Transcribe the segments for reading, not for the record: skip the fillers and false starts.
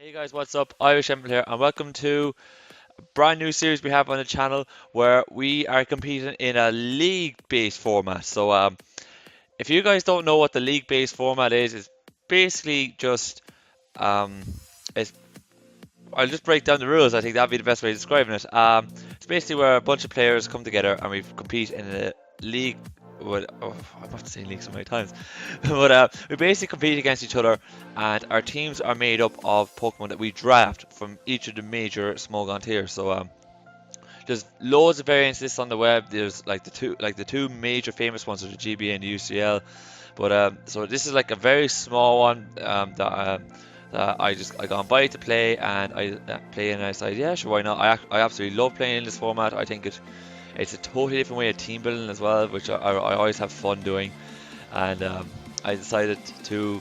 Hey guys, what's up? IrishEmerald here, and welcome to a brand new series we have on the channel where we are competing in a league-based format. If you guys don't know what the league-based format is, it's basically just um, it's, I'll just break down the rules. I think that'd be the best way of describing it. It's basically where a bunch of players come together and we compete in a league. I'm about to say league so many times, but we basically compete against each other, and our teams are made up of Pokemon that we draft from each of the major Smogon tiers. There's loads of variants of this on the web. There's like the two major famous ones are the GB and the UCL, so this is like a very small one that I got invited to play, and I play, and I decided, yeah, sure, why not? I absolutely love playing in this format. I think it's a totally different way of team building as well, which I always have fun doing. And I decided to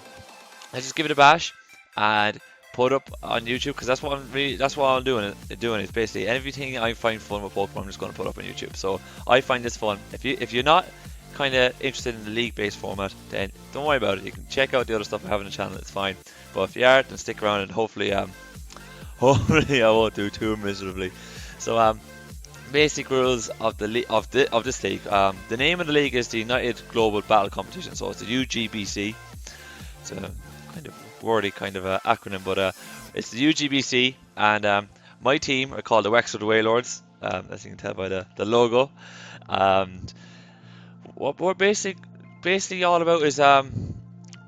let's just give it a bash and put up on YouTube, because that's what I'm doing is basically everything I find fun with Pokemon I'm just going to put up on YouTube. So I find this fun. If you're not kind of interested in the league-based format, then don't worry about it. You can check out the other stuff I have on the channel. It's fine. But if you are, then stick around, and hopefully hopefully I won't do too miserably. So basic rules of this league. The name of the league is the United Global Battle Competition, so it's the UGBC. It's a kind of wordy kind of acronym, but it's the UGBC, and my team are called the Wexford Wailords, as you can tell by the logo. And what we're basically all about is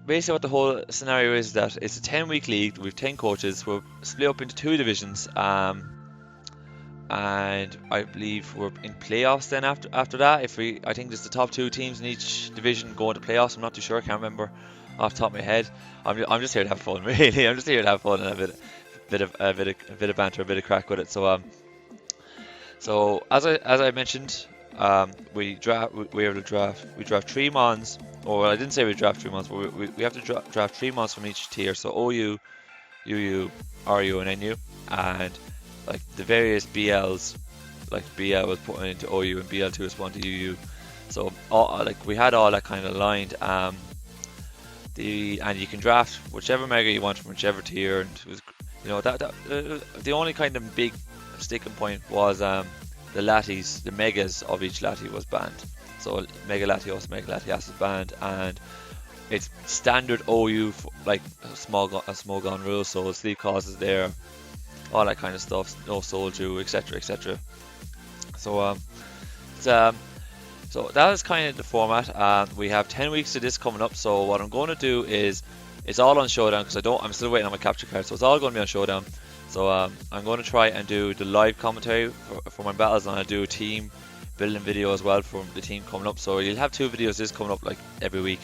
basically what the whole scenario is, that it's a 10-week league. We've 10 coaches. We're split up into two divisions. And I believe we're in playoffs then after that. I think there's the top two teams in each division going to playoffs. I'm not too sure. I can't remember off the top of my head. I'm just here to have fun, really. I'm just here to have fun and a bit of banter, a bit of crack with it. So as I mentioned, we draft three mons. Or I didn't say we draft three mons, but we have to draft three mons from each tier. So OU, UU, RU, and NU, and like the various BLs, like BL was put into OU and BL2 was put into UU. So we had all that kind of aligned. And you can draft whichever mega you want from whichever tier, and it was, the only kind of big sticking point was the Latios, the megas of each Lati was banned. So Mega Latios, Mega Latias is banned, and it's standard OU like a small gun rule. So sleep causes there, all that kind of stuff, no soul dew, etc, etc. So so that is kind of the format. We have 10 weeks of this coming up. So what I'm going to do is it's all on Showdown, because I'm still waiting on my capture card, so it's all going to be on Showdown. So I'm going to try and do the live commentary for my battles, and I'll do a team building video as well for the team coming up. So you'll have two videos this coming up like every week.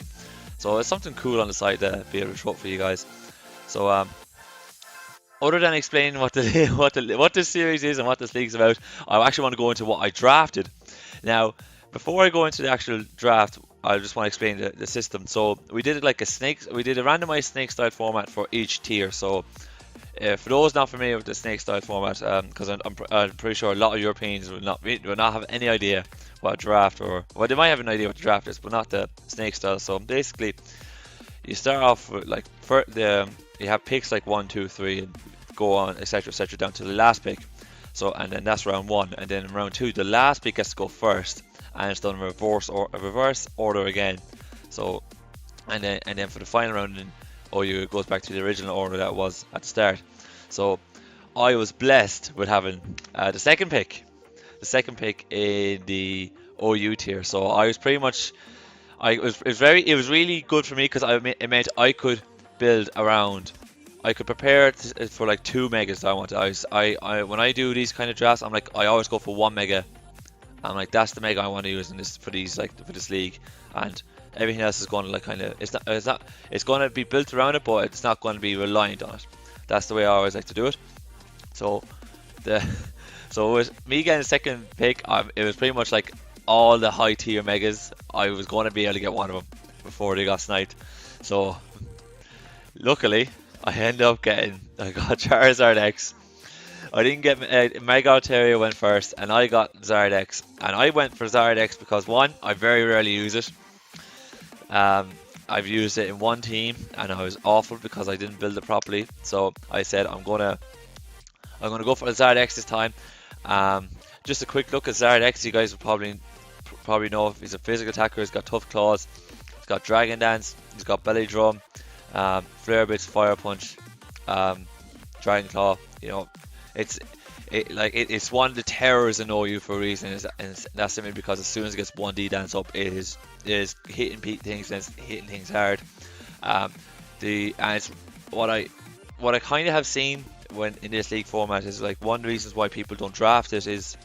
So it's something cool on the side to be able to show up for you guys. So other than explaining what this series is and what this league's about, I actually want to go into what I drafted. Now, before I go into the actual draft, I just want to explain the system. So we did it like we did a randomized snake style format for each tier. So for those not familiar with the snake style format, because I'm pretty sure a lot of Europeans will not have any idea what a draft, or well, they might have an idea what the draft is, but not the snake style. So basically, you start off with you have picks like 1, 2, 3, and go on, etc, etc, down to the last pick. So, and then that's round 1, and then in round 2, the last pick gets to go first, and it's done in reverse order again. So, and then for the final round, OU goes back to the original order that was at the start. So, I was blessed with having the second pick in the OU tier. So I was pretty much, it was really good for me, because it meant I could build around. I could prepare for like 2 megas that I wanted. When I do these kind of drafts, I always go for 1 mega. I'm like, that's the mega I want to use for this league, and everything else is going to like kind of it's going to be built around it, but it's not going to be reliant on it. That's the way I always like to do it. So with me getting the second pick, it was pretty much like all the high tier megas. I was going to be able to get one of them before they got sniped. So luckily, I got Charizard X. I didn't get Mega Altaria went first, and I got Zard X. And I went for Zard X because, one, I very rarely use it. I've used it in one team and I was awful because I didn't build it properly. So I said I'm gonna go for the Zardex this time. Just a quick look at Zardex. You guys will probably know if he's a physical attacker. He's got tough claws. He's got dragon dance. He's got belly drum, flare blitz, fire punch, dragon claw. You know, it's one of the terrors in OU for a reason, and that's simply because as soon as it gets 1D dance up, it is hitting things and it's hitting things hard. And it's what I kind of have seen when in this league format is like one of the reasons why people don't draft it is,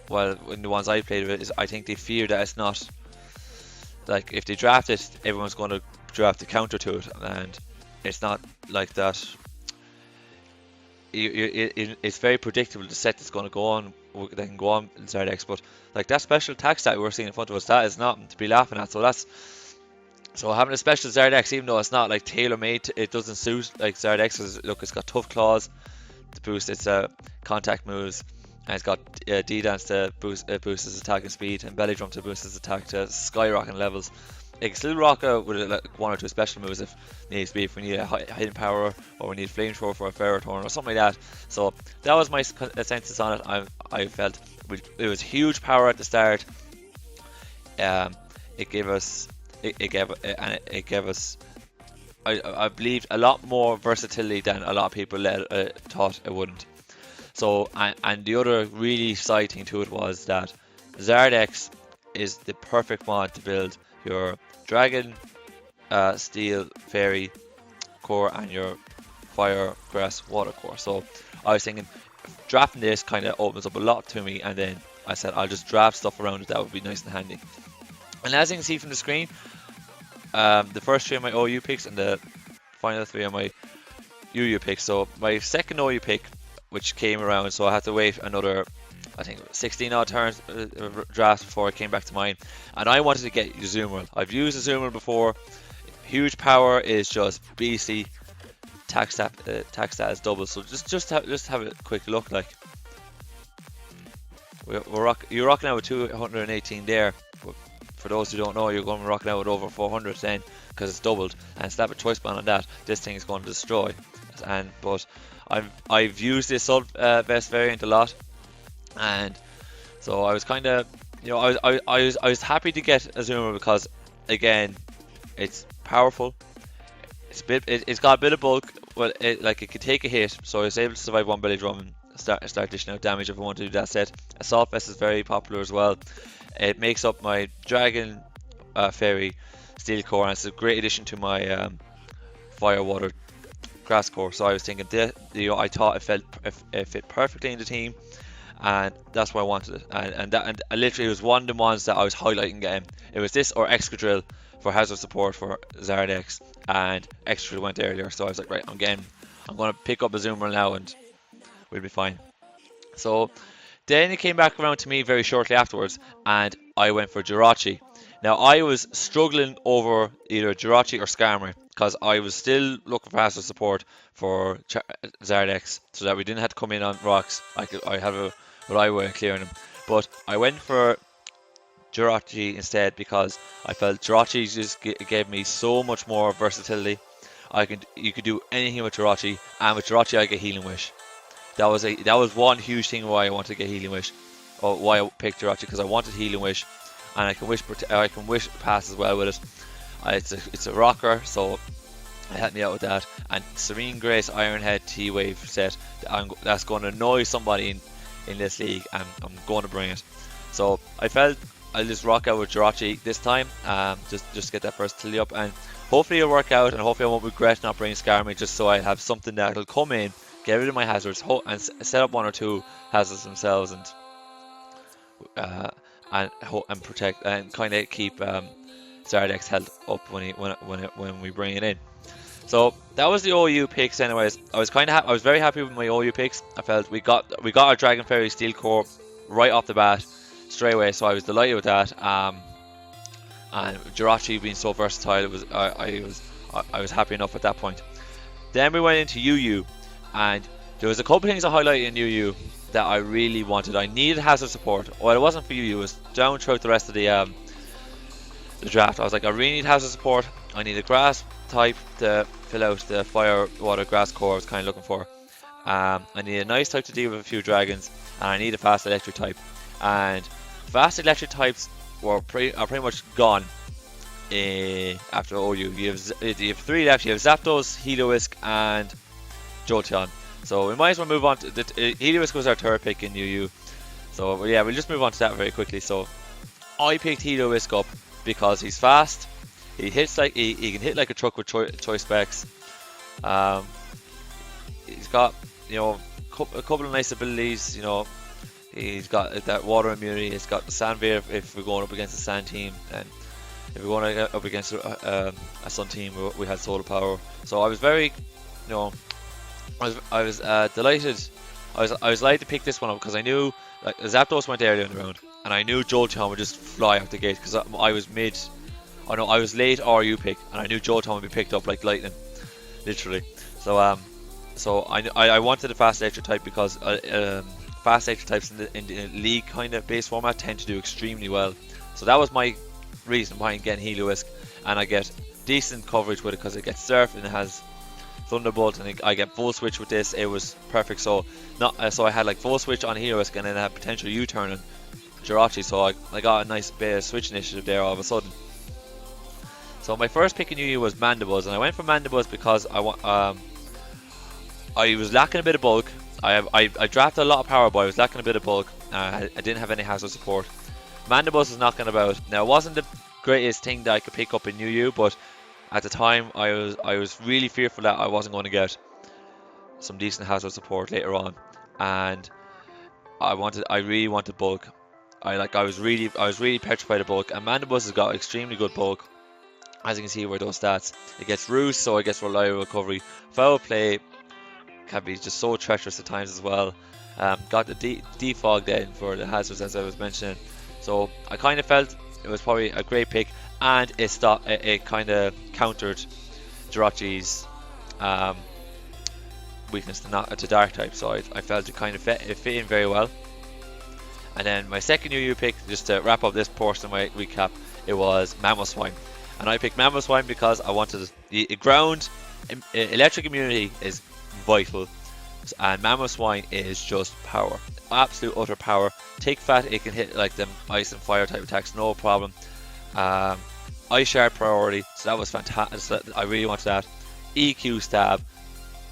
well, in the ones I played with it, is I think they fear that it's not like if they draft it, everyone's going to draft the counter to it, and it's not like that. It's very predictable the set that's going to go on. They can go on in Zardex, but like that special attack stat we're seeing in front of us, that is nothing to be laughing at. So having a special Zardex, even though it's not like tailor made, it doesn't suit like Zardex. Look, it's got tough claws to boost its contact moves, and it's got D dance to boost its attacking speed, and belly drum to boost its attack to skyrocketing levels. It can still rock out with like one or two special moves if needs be, if we need a hidden power or we need flamethrower for a Ferrothorn or something like that. So that was my consensus on it. I felt it was huge power at the start. It gave us, I believe, a lot more versatility than a lot of people thought it wouldn't. So and the other really side thing to it was that Zardex is the perfect mod to build your dragon, steel, fairy core and your fire, grass, water core. So I was thinking drafting this kind of opens up a lot to me, and then I said I'll just draft stuff around it that would be nice and handy. And as you can see from the screen, the first 3 of my OU picks and the final 3 of my UU picks. So my second OU pick, which came around, so I had to wait another, I think, 16 odd turns drafts before I came back to mine, and I wanted to get UGBC. I've used UGBC before. Huge power is just BC. Tax stat is double. So just have a quick look. Like you're rocking out with 218 there. But for those who don't know, you're going to be rocking out with over 400 then, because it's doubled. And slap a choice band on that, this thing is going to destroy. But I've used this sub vest variant a lot. And so I was kind of, you know, I was happy to get Azuma because, again, it's powerful. It's got a bit of bulk. Well, it could take a hit, so I was able to survive one belly drum and start dishing out damage if I want to do that set. Assault vest is very popular as well. It makes up my dragon, fairy, steel core, and it's a great addition to my fire, water, grass core. So I was thinking, I thought it fit perfectly in the team. And that's why I wanted it, and literally it was one of the ones that I was highlighting getting. It was this or Excadrill for hazard support for Zardex, and Excadrill went earlier, so I was like, right, I'm going to pick up a Zoomer now and we'll be fine. So then it came back around to me very shortly afterwards, and I went for Jirachi. Now I was struggling over either Jirachi or Skarmory, because I was still looking for hazard support for Zardex, so that we didn't have to come in on rocks. I have a right way of clearing them, but I went for Jirachi instead because I felt Jirachi just gave me so much more versatility. You could do anything with Jirachi, and with Jirachi I get Healing Wish. That was one huge thing why I wanted to get Healing Wish, or why I picked Jirachi, because I wanted Healing Wish, and I can wish pass as well with it. It's a rocker, so it helped me out with that. And Serene Grace Ironhead T-Wave set, that's going to annoy somebody in this league, and I'm going to bring it. So I felt I'll just rock out with Jirachi this time, just get that versatility up, and hopefully it'll work out, and hopefully I won't regret not bringing Skarmory, just so I have something that'll come in, get rid of my hazards, and set up one or two hazards themselves, and protect and kind of keep Zardex health up when we bring it in. So that was the OU picks. Anyways, I was very happy with my OU picks. I felt we got our Dragon Fairy Steel Core right off the bat straight away, so I was delighted with that. And Jirachi being so versatile, I was happy enough at that point. Then we went into UU, and there was a couple things I highlighted in UU that I really wanted. I needed hazard support. Well, it wasn't for UU, it was down throughout the rest of the draft. I was like, I really need hazard support. I need a grass type to fill out the fire, water, grass core I was kind of looking for. I need a nice type to deal with a few dragons, and I need a fast electric type. And fast electric types are pretty much gone after OU. You have 3 left. You have Zapdos, Heliolisk, and Jolteon. So we might as well move on to Heliolisk was our 3rd pick in UU. So yeah, we'll just move on to that very quickly. So I picked Heliolisk up because he's fast. He hits like he can hit like a truck with choice specs. He's got, you know, a couple of nice abilities. You know, he's got that water immunity. He's got the sand veil if we're going up against a sand team, and if we're going up against a sun team, we had solar power. So I was very, you know, I was delighted. I was delighted to pick this one up because I knew like Zapdos went early in the round, and I knew Jolteon would just fly out the gate because I was mid. I know I was late RU pick, and I knew Jolteon would be picked up like lightning, literally. So so I wanted a fast electric type because fast electric types in the league kind of base format tend to do extremely well. So that was my reason behind getting Heliolisk, and I get decent coverage with it because it gets Surf and it has Thunderbolt, and I get Full Switch with this. It was perfect. So I had like Full Switch on Heliolisk, and then I had potential U-turn on Jirachi. So I got a nice bit of switch initiative there all of a sudden. So my first pick in UU was Mandibuzz, and I went for Mandibuzz because I was lacking a bit of bulk. I drafted a lot of power, but I was lacking a bit of bulk. I didn't have any hazard support. Mandibuzz was knocking about. Now it wasn't the greatest thing that I could pick up in UU, but at the time I was really fearful that I wasn't going to get some decent hazard support later on, and I really wanted bulk. I was really petrified of bulk, and Mandibuzz has got extremely good bulk. As you can see with those stats, it gets Roost, so it gets reliable recovery. Foul play can be just so treacherous at times as well. Got the defog then for the hazards, as I was mentioning. So I kind of felt it was probably a great pick, and it kind of countered Jirachi's weakness to Dark type. So I felt it kind of fit in very well. And then my second UU pick, just to wrap up this portion of my recap, it was Mamoswine. And I picked Mamoswine because I wanted the ground electric immunity is vital, and Mamoswine is just power, absolute utter power. Take fat, it can hit like them ice and fire type attacks, no problem. Ice Shard priority, so that was fantastic. I really wanted that. EQ stab,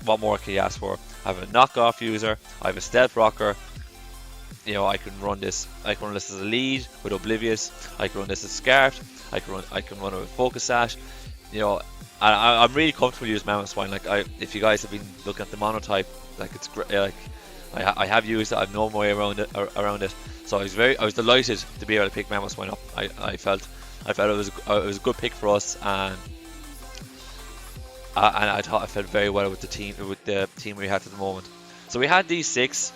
what more can you ask for? I have a knockoff user, I have a stealth rocker. You know, I can run this as a lead with Oblivious. I can run this as Scarf. I can run it with Focus Sash. You know, I'm really comfortable using Mamoswine. Like, if you guys have been looking at the monotype, like it's great. Like, I have used it. I've no way around it. So I was delighted to be able to pick Mamoswine up. I felt it was a good pick for us, and I thought I felt very well with the team we had at the moment. So we had these 6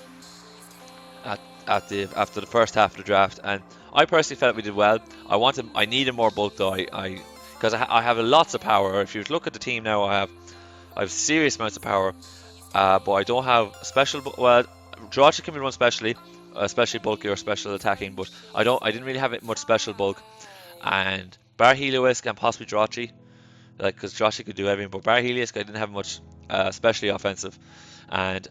after the first half of the draft, and I personally felt we did well. I needed more bulk though. Because I have lots of power. If you look at the team now, I have serious amounts of power, but I don't have special. Well, Jirachi can be run specially, especially bulky or special attacking, but I didn't really have much special bulk. And bar Heliolisk and possibly Jirachi, like, because Jirachi could do everything, but bar Heliolisk I didn't have much especially offensive, and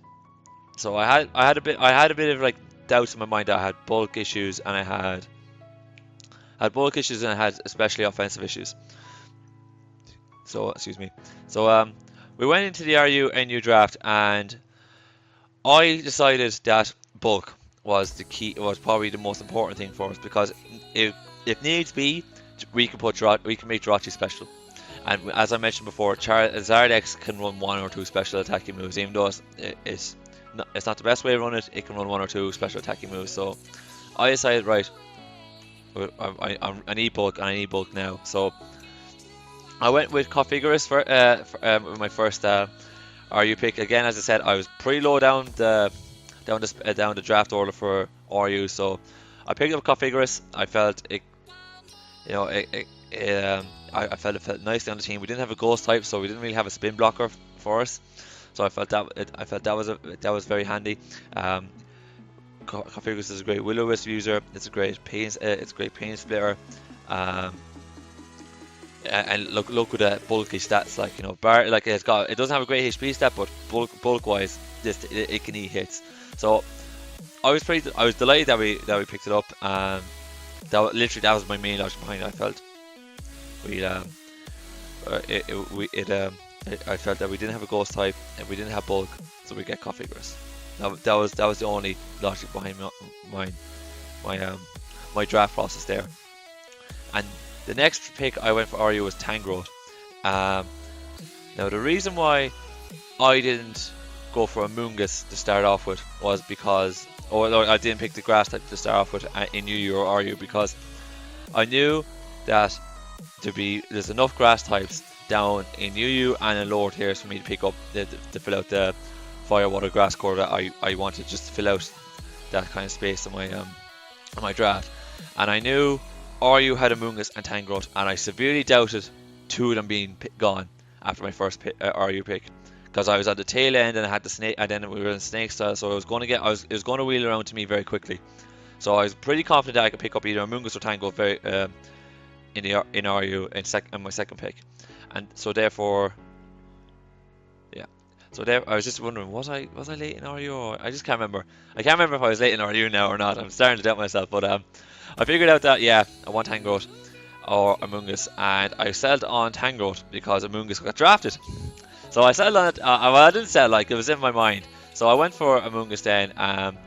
so I had a bit of like doubts in my mind that I had bulk issues, and I had especially offensive issues. So excuse me. So we went into the RU-NU draft, and I decided that bulk was the key. It was probably the most important thing for us, because if needs be, we can make Jirachi special. And as I mentioned before, Zardex can run 1 or 2 special attacking moves, even though it's not the best way to run it. It can run 1 or 2 special attacking moves. So I decided, right, I need bulk, and I need bulk now. So I went with Configurus for my first RU pick. Again, as I said, I was pretty low down the draft order for RU, so I picked up Configurus. I felt it, you know, I felt it felt nicely on the team. We didn't have a ghost type, so we didn't really have a spin blocker for us. So I felt that was very handy. Configurus is a great Will-O-Wisp user. It's a great pain splitter. And look at the bulky stats, like, you know, like it doesn't have a great HP stat, but bulk wise, it can eat hits. So I was delighted that we picked it up, and that was my main logic behind it. I felt I felt that we didn't have a ghost type and we didn't have bulk, so we get coffee grass. That was the only logic behind my draft process there. And the next pick I went for RU was Tangrowth. Now the reason why I didn't go for a Moongus to start off with was because, I didn't pick the grass type to start off with in UU or RU, because I knew that there's enough grass types down in UU and in lower tiers for me to pick up to fill out the fire, water, grass core that I wanted, just to fill out that kind of space in my draft. And I knew RU had a Moongus and Tangrowth, and I severely doubted two of them being gone after my first RU pick, because I was at the tail end and I had the snake, and then we were in snake style, so it was going to wheel around to me very quickly. So I was pretty confident that I could pick up either a Moongus or Tangrowth in RU in my second pick, and so therefore, yeah. So there, I was just wondering, was I late in RU? Or I just can't remember. I can't remember if I was late in RU now or not. I'm starting to doubt myself, but I figured out that, yeah, I want Tangrowth or a Moongus, and I settled on Tangrowth because a Moongus got drafted. So I settled on it. Well, I didn't settle, like, it was in my mind. So I went for a Moongus then, and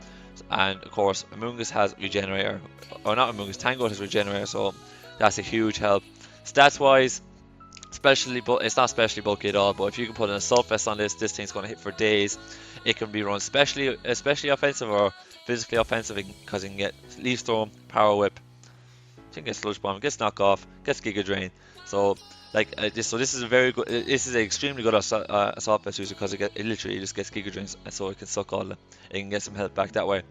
of course, a Moongus has Regenerator, or not a Moongus, Tangrowth has Regenerator, so that's a huge help. Stats wise, it's not specially bulky at all, but if you can put an Assault Vest on this thing's going to hit for days. It can be run especially offensive or physically offensive, because it can get Leaf Storm, Power Whip, it can get Sludge Bomb, gets Knock Off, gets Giga Drain. So like this is a very good. This is an extremely good Assault Vest user, because it literally just gets Giga Drains, and so it can suck all. It can get some health back that way.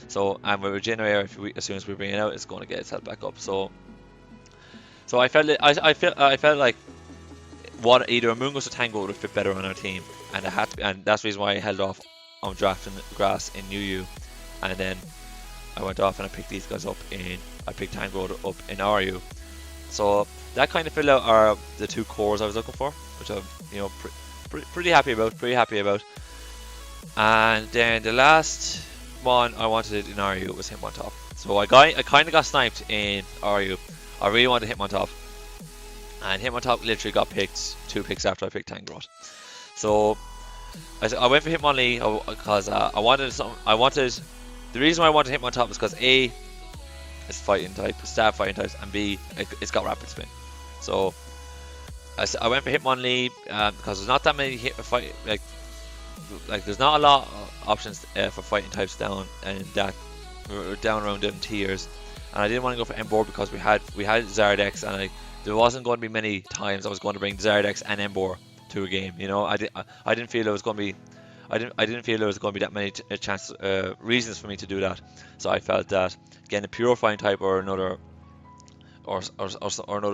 So, and with Regenerator, as soon as we bring it out, it's going to get its health back up. So I felt like either a Moongus or Tango would fit better on our team, and that's the reason why I held off on drafting grass in UU, and then I went off and I picked these guys up I picked Tango up in RU. So that kind of filled out the two cores I was looking for, which I'm pretty happy about. And then the last one I wanted in RU was Hitmontop. So I kind of got sniped in RU. I really wanted Hitmontop, and Hitmontop literally got picked 2 picks after I picked Tangrowth. So I went for Hitmonlee because I wanted the reason why I wanted Hitmontop is because A, it's fighting type, stab fighting types, and B, it's got rapid spin. So I went for Hitmonlee because there's not that many there's not a lot of options for fighting types down around them tiers, and I didn't want to go for Embor because we had Zardex, and there wasn't going to be many times I was going to bring Zardex and Embor to a game. I didn't feel there was going to be that many reasons for me to do that. So I felt that getting a purifying type or another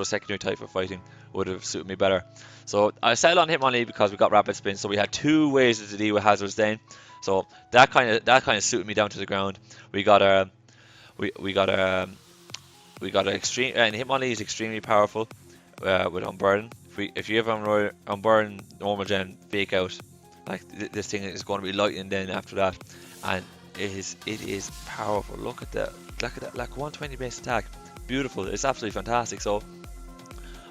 secondary type of fighting would have suited me better. So I settled on Hitmonlee because we got rapid spin, so we had 2 ways to deal with hazards then. So that kind of suited me down to the ground. We got an extreme, and Hitmonlee is extremely powerful with Unburden. If you have Unburden normal gen fake out, like this thing is going to be lightning then after that, and it is powerful. Look at that, like 120 base attack, beautiful. It's absolutely fantastic. So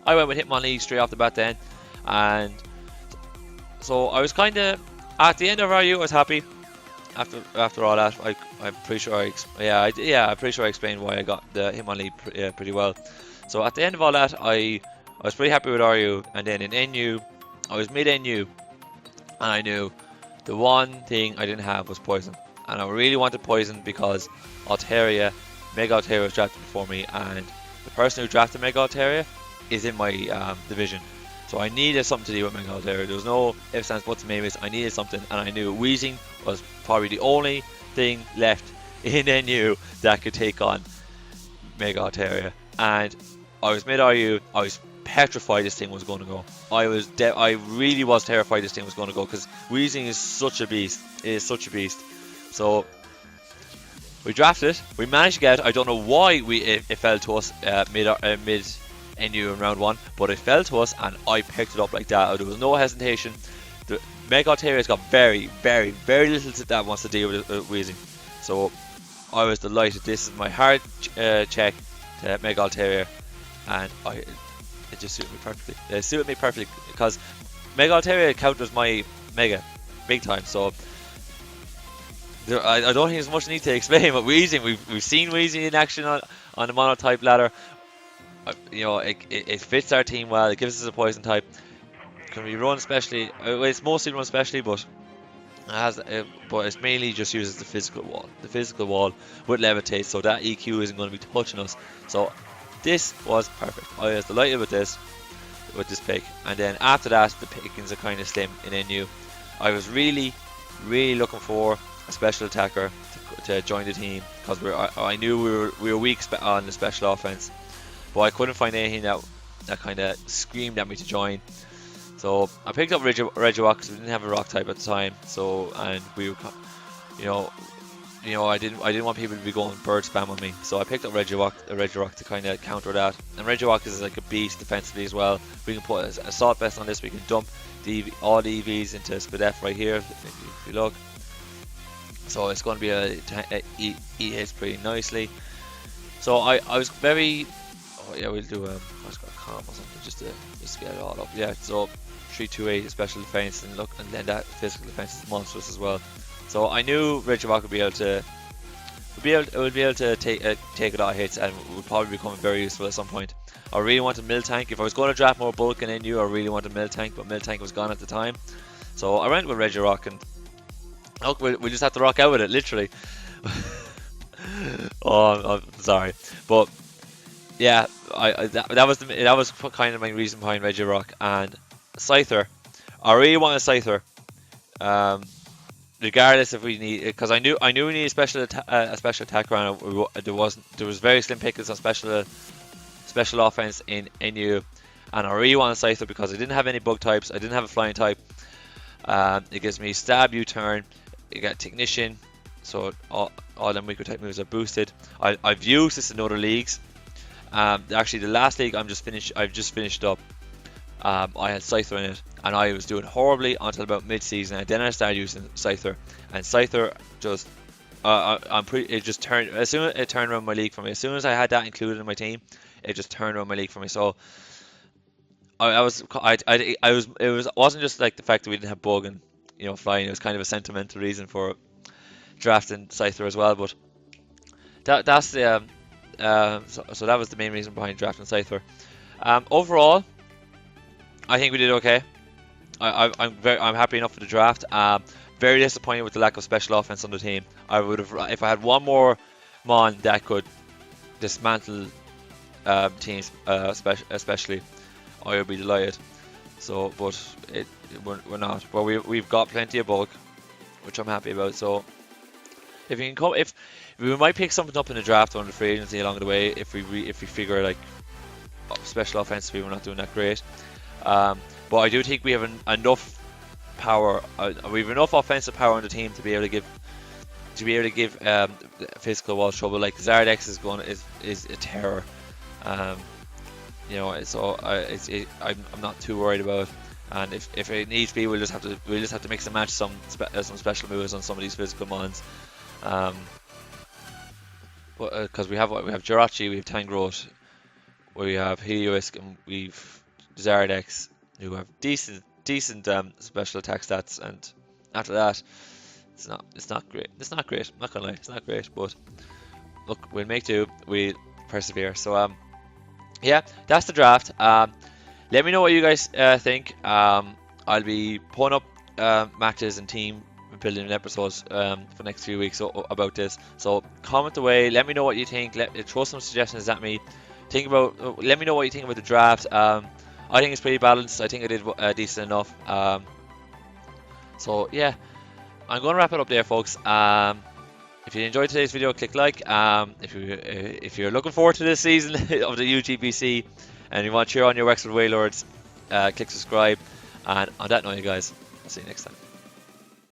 I went with Hitmonlee straight off the bat then, and so I was kind of at the end of RU. I was happy after all that. I'm pretty sure I'm pretty sure I explained why I got the Hitmonlee pretty well. So at the end of all that, I was pretty happy with RU, and then in NU, I was mid NU, and I knew the one thing I didn't have was poison, and I really wanted poison because Mega Altaria was drafted before me, and the person who drafted Mega Altaria is in my division. So I needed something to do with Mega Altaria. There was no ifs, ands, buts, and maybes. I needed something, and I knew Weezing was probably the only thing left in NU that could take on Mega Altaria. And I was mid RU. I was petrified this thing was going to go. I really was terrified this thing was going to go, because Weezing is such a beast. It is such a beast. So we drafted it. We managed to get it. I don't know why it fell to us mid NU in round 1, but it fell to us and I picked it up like that. There was no hesitation. The MIKO Terrier's got very little that wants to deal with wheezing, so I was delighted. This is my hard check to MIKO Terrier, and it just suited me perfectly. It suited me perfectly because MIKO Terrier counters my Mega big time, so I don't think there's much need to explain. But wheezing, we've seen wheezing in action on the monotype ladder. You know, it fits our team well. It gives us a poison type. Can we run specially? It's mostly run specially, but it's mainly just uses the physical wall. The physical wall with levitate, so that EQ isn't going to be touching us. So this was perfect. I was delighted with this pick. And then after that, the pickings are kind of slim in NU. I was really looking for a special attacker to join the team because I knew we were weak on the special offense, but I couldn't find anything that kind of screamed at me to join. So I picked up Regirock because we didn't have a rock type at the time. So, and we were, you know, I didn't want people to be going bird spam on me. So I picked up Regirock to kind of counter that. And Regirock is like a beast defensively as well. We can put an assault vest on this. We can dump all the EVs into Spadef right here if you look. So it's going to be eat hits pretty nicely. So I was very. Oh yeah, we'll do I just got a calm or something just to get it all up. Yeah, so 328 special defense, and then that physical defense is monstrous as well. So I knew Regirock would be able to take a lot of hits and would probably become very useful at some point. I really wanted Mill Tank. If I was going to draft more bulk in NU, I really wanted Mill Tank, but Mill Tank was gone at the time. So I went with Regirock, and look, we just have to rock out with it, literally. Oh, I'm sorry, but yeah, that was kind of my reason behind Regirock. And Scyther, I really want a Scyther, regardless if we need, because I knew we needed a special attack round. There was very slim pickings on special offense in NU, and I really want a Scyther because I didn't have any bug types. I didn't have a flying type. It gives me stab, U-turn. You got technician, so all them MIKO type moves are boosted. I've used this in other leagues. Actually, the last league I've just finished up. I had Scyther in it, and I was doing horribly until about mid-season, and then I started using Scyther, and Scyther just, it just turned, as soon as it turned around my league for me. As soon as I had that included in my team, it just turned around my league for me. So it wasn't just like the fact that we didn't have bug and flying. It was kind of a sentimental reason for drafting Scyther as well. But that's the so that was the main reason behind drafting Scyther. Overall, I think we did okay. I'm happy enough with the draft. Very disappointed with the lack of special offense on the team. I would have, if I had one more mon that could dismantle teams, especially, I would be delighted. So, but we're not. Well, we've got plenty of bulk, which I'm happy about. So, if you can come, if we might pick something up in the draft on the free agency along the way, if we figure like special offensively we're not doing that great. But I do think we have enough power. We have enough offensive power on the team to be able to give physical wall trouble. Like Zardex is a terror. So I'm not too worried about it. And if it needs to be, we'll just have to mix and match some special moves on some of these physical mons. Because we have Jirachi, we have Tangrowth, we have Heliolisk, and we've Zardex, who have decent special attack stats. And after that, it's not great. It's not great. I'm not gonna lie, it's not great. But look, we'll make do. We'll persevere. So yeah, that's the draft. Let me know what you guys think. I'll be putting up matches and team building episodes for next few weeks about this. So comment away. Let me know what you think. Throw some suggestions at me. Let me know what you think about the draft. I think it's pretty balanced. I think I did decent enough. So yeah, I'm going to wrap it up there, folks. If you enjoyed today's video, click like. If you're looking forward to this season of the UGBC and you want to cheer on your Wexford Wailords, click subscribe. And on that note, you guys, I'll see you next time.